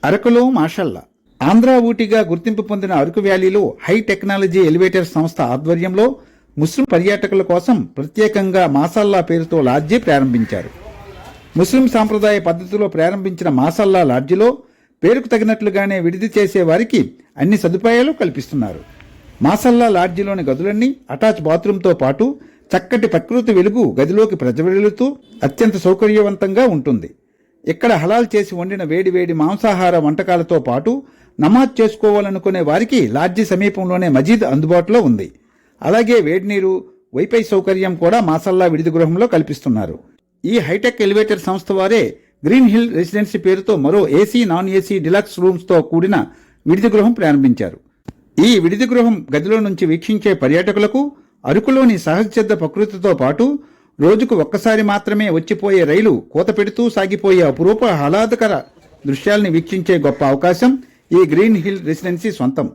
అరకులో మాషల్లా. ఆంధ్ర ఊటీగా గుర్తింపు పొందిన అరకు వ్యాలీలో హై టెక్నాలజీ ఎలివేటర్ సంస్థ ఆధ్వర్యంలో ముస్లిం పర్యాటకుల కోసం ప్రత్యేకంగా మాసల్లా పేరుతో లాడ్జీ ప్రారంభించారు. ముస్లిం సాంప్రదాయ పద్ధతిలో ప్రారంభించిన మాసల్లా లాడ్జిలో పేరుకు తగినట్లుగానే విడిది చేసే వారికి అన్ని సదుపాయాలు కల్పిస్తున్నారు. మాసల్లా లాడ్జిలోని గదులన్నీ అటాచ్ బాత్రూంతో పాటు చక్కటి ప్రకృతి వెలుగు గదిలోకి ప్రజ్వరిల్లుతూ అత్యంత సౌకర్యవంతంగా ఉంటుంది. ఇక్కడ హలాల్ చేసి వండిన వేడివేడి మాంసాహార వంటకాలతో పాటు నమాజ్ చేసుకోవాలనుకునే వారికి లాడ్జి సమీపంలోనే మజీద్ అందుబాటులో ఉంది. అలాగే వేడినీరు, వైఫై సౌకర్యం కూడా మాసల్లా విడిది గృహంలో కల్పిస్తున్నారు. ఈ హైటెక్ ఎలివేటర్ సంస్థ వారే గ్రీన్ హిల్ రెసిడెన్సీ పేరుతో మరో ఏసీ, నాన్ ఏసీ డిలక్స్ రూమ్స్తో కూడిన విడిది గృహం ప్రారంభించారు. ఈ విడిది గృహం గదిలో నుంచి వీక్షించే పర్యాటకులకు అరకులోని సహజసిద్ధ ప్రకృతితో పాటు రోజుకు ఒక్కసారి మాత్రమే వచ్చిపోయే రైలు కూత పెడుతూ సాగిపోయే అపురూప ఆహ్లాదకర దృశ్యాల్ని వీక్షించే గొప్ప అవకాశం ఈ గ్రీన్ హిల్ రెసిడెన్సీ సొంతం.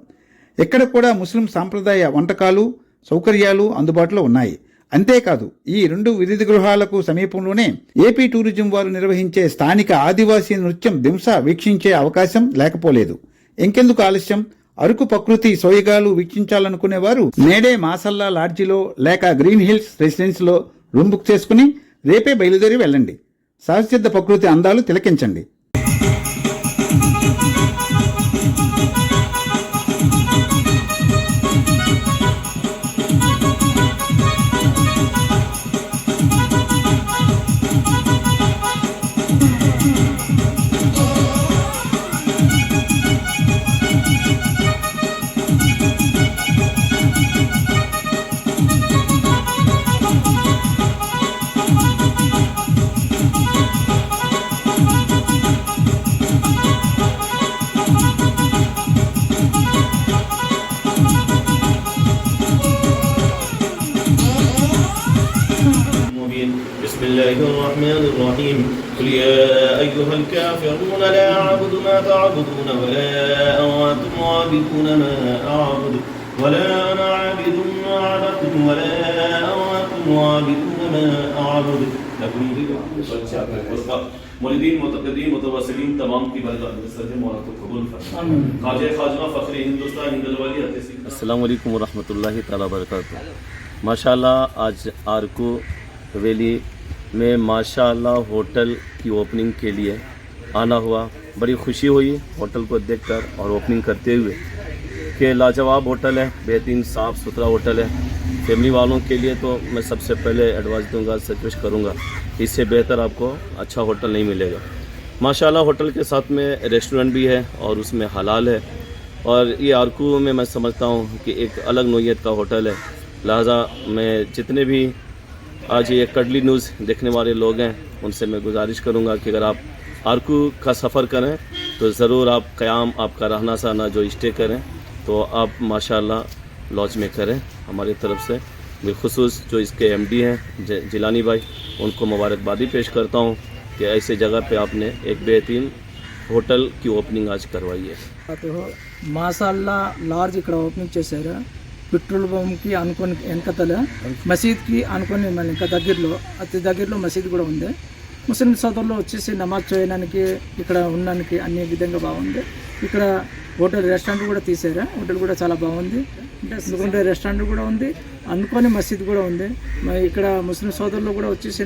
ఇక్కడ కూడా ముస్లిం సాంప్రదాయ వంటకాలు, సౌకర్యాలు అందుబాటులో ఉన్నాయి. అంతేకాదు ఈ 2 విడిది గృహాలకు సమీపంలోనే ఏపీ టూరిజం వారు నిర్వహించే స్థానిక ఆదివాసీ నృత్యం దింసా వీక్షించే అవకాశం లేకపోలేదు. ఇంకెందుకు ఆలస్యం, అరకు ప్రకృతి సోయగాలు వీక్షించాలనుకునేవారు నేడే మాసల్లా లాడ్జిలో లేక గ్రీన్ హిల్స్ రెసిడెన్సీలో రూమ్ బుక్ చేసుకుని రేపే బయలుదేరి వెళ్ళండి. సహజసిద్ధ ప్రకృతి అందాలు తిలకించండి. بسم الله الرحمن الرحيم قل يا أيها الكافرون لا أعبد ما تعبدون ولا أنتم عابدون ما أعبد ولا أنا عابد ما عبدتم ولا أنتم عابدون ما أعبد لكم دينكم मुरीदीन मुतक़द्दीन मुतवस्सिलीन तमाम की बरकत से मौला को कबूल फरमाए। ख्वाजा ख्वाजा फखरे हिंदुस्तान हिंदुलवाली अस्सलाम वालेकुम रहमतुल्लाहि ताला बरकातहू। माशाल्लाह आज आरकू वैली में माशाल्लाह होटल की ओपनिंग के लिए आना हुआ। बड़ी खुशी हुई होटल को देखकर और ओपनिंग करते हुए कि लाजवाब होटल है, बेहतरीन साफ़ सुथरा होटल है। फैमिली वालों के लिए तो मैं सबसे पहले एडवाइस दूंगा, सजेस्ट करूंगा, इससे बेहतर आपको अच्छा होटल नहीं मिलेगा। माशाल्लाह होटल के साथ में रेस्टोरेंट भी है और उसमें हलाल है और ये आरकू में मैं समझता हूँ कि एक अलग नोयत का होटल है। लिहाजा मैं जितने भी आज ये कडली न्यूज़ देखने वाले लोग हैं उनसे मैं गुजारिश करूंगा कि अगर आप आरकू का सफ़र करें तो ज़रूर आप क़याम आपका रहना सहना जो स्टे करें तो आप माशाल्लाह लॉज में करें। हमारी तरफ से बिलखुसूस जो इसके MD हैं जिलानी भाई, उनको मुबारकबादी पेश करता हूँ कि ऐसे जगह पे आपने एक बेहतरीन होटल की ओपनिंग आज करवाई है। మాసల్లా లాడ్జ్ ఇక్కడ ఓపెనింగ్ చేశారు. పెట్రోల్ బంక్కి అనుకొని వెనకతల మసీద్కి అనుకొని మన ఇంకా దగ్గరలో అతి దగ్గరలో మసీద్ కూడా ఉంది. ముస్లిం సోదరులు వచ్చేసి నమాజ్ చేయడానికి ఇక్కడ ఉండడానికి అన్ని విధంగా బాగుంది. ఇక్కడ హోటల్ రెస్టారెంట్ కూడా తీసారు. హోటల్ కూడా చాలా బాగుంది. ఎందుకంటే రెస్టారెంట్ కూడా ఉంది, అనుకొని మసీద్ కూడా ఉంది. ఇక్కడ ముస్లిం సోదరులు కూడా వచ్చేసి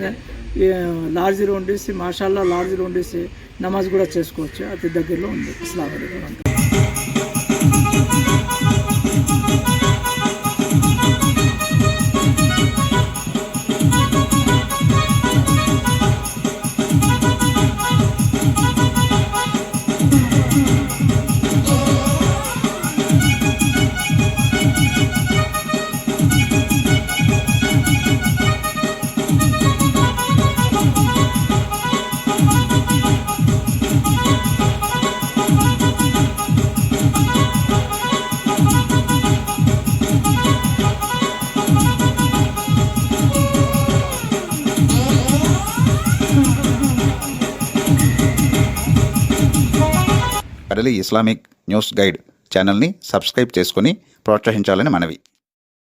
లాడ్జ్లో ఉండేసి మాషాల్లా లాడ్జ్లో ఉండేసి నమాజ్ కూడా చేసుకోవచ్చు. అతి దగ్గరలో ఉంది. అస్సలాము అలైకుం. కడలి ఇస్లామిక్ న్యూస్ గైడ్ ఛానల్ని సబ్స్క్రైబ్ చేసుకుని ప్రోత్సహించాలని మనవి.